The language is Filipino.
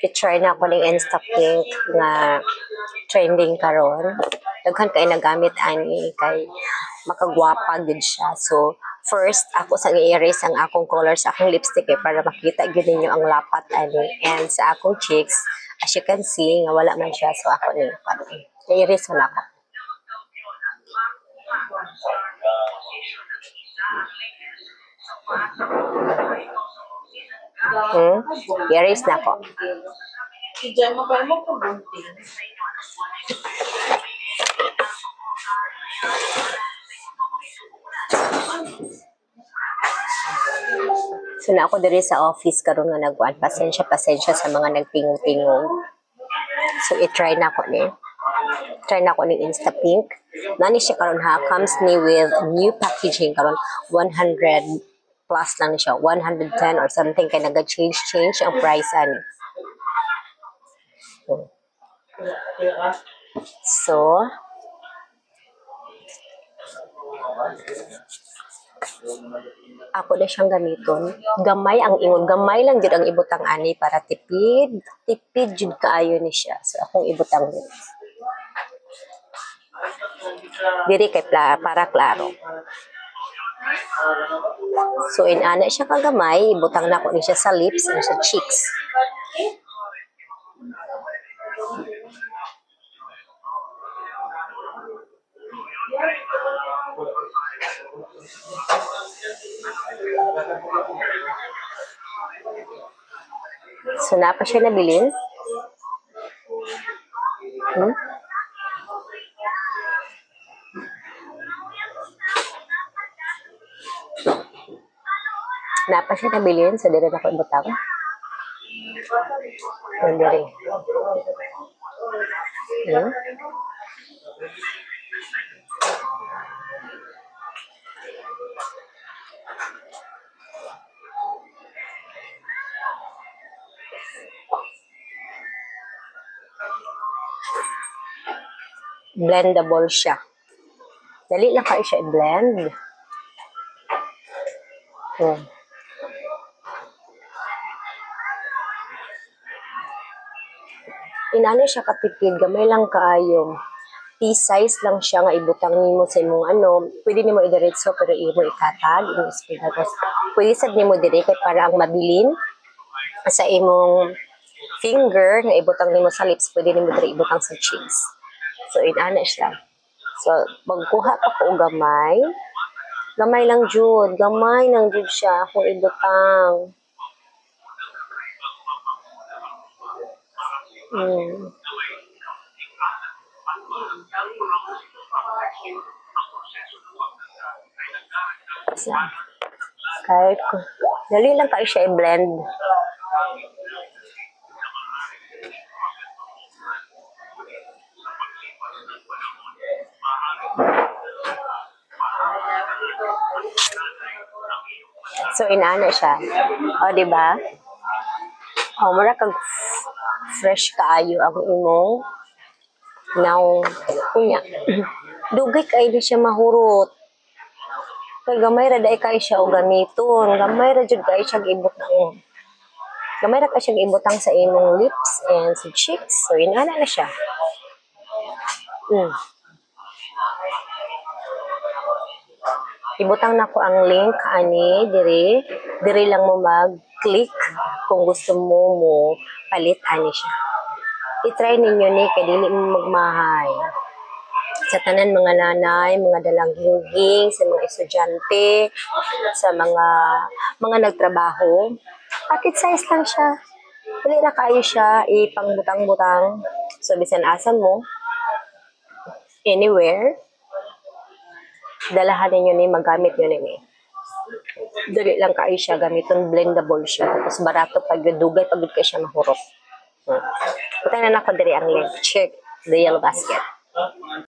I-try na ako ng Instapink nga trending karon. Daghan kay nagamit ani kay makagwapa gud siya. So first ako sa i-erase ang akong color sa akong lipstick para makita gyud ninyo ang lapat ani. And sa akong cheeks, as you can see nga wala man siya, so ako ni i-erase na ako. I-erase na ako. So na ako diri sa office karon nga nagkuan, pasensya sa mga nagtingog-tingog. So i-try na ako ni. Try na ako ni Instapink. Nani siya karon ha, comes ni with new packaging karon 100 plus lang siya, 110 or something kay naga-change ang price ani. So ako na siyang gamiton. Gamay ang ingon, gamay lang jud ang ibutang ani para tipid jud kaayo ni siya. So akong ibutang din. Diri kay para klaro. So inana siya kagamay, ibutang na ko ni siya sa lips and sa cheeks. So, na pa siya nabilin. Na pa siya nabilin. So, dire na ko ibutang. Dire. Blendable siya. Dali lang kayo siya i-blend. Inano siya katipid, gamay lang kaayo. P-size lang siya nga ibutang nimo sa imong ano. Pwede nimo i-diretso pero imo ikatag, imo ispinal. Pwede sad nimo dire kay para ang mabilin sa imong finger nga ibutang nimo sa lips, pwede nimo dire ibutang sa cheeks. So inana siya. So magkuha pa ko og gamay. Gamay lang jud siya kung ibutang. Kahit dali lang kayo siya i-blend. So inaana siya. O di ba? O mura kag fresh kaayo ang imong now kunya. Dugay kay di siya mahurot. Kay gamay ra dai kay siya og gamiton. Gamay ra jud kay siya gibutang. Gamay ra kay siya gibutang sa imong lips and sa cheeks. So inaana na siya. Ibutang na ko ang link ani diri lang mo mag-click kung gusto mo palit ani siya. I-try ninyo ni kay dili mo magmahay. Sa tanan mga nanay, mga dalanghing, sa mga estudyante, sa mga nagtrabaho, pocket size lang siya. Dili na kayo siya ipangbutang-butang. So bisan asan mo anywhere, dalahan ninyo ni magamit nyo ni. Dali lang kayo siya gamiton, blendable siya. Tapos barato pag dugay pag kayo siya mahurot. Putay na ako diri ang link. Check the yellow basket.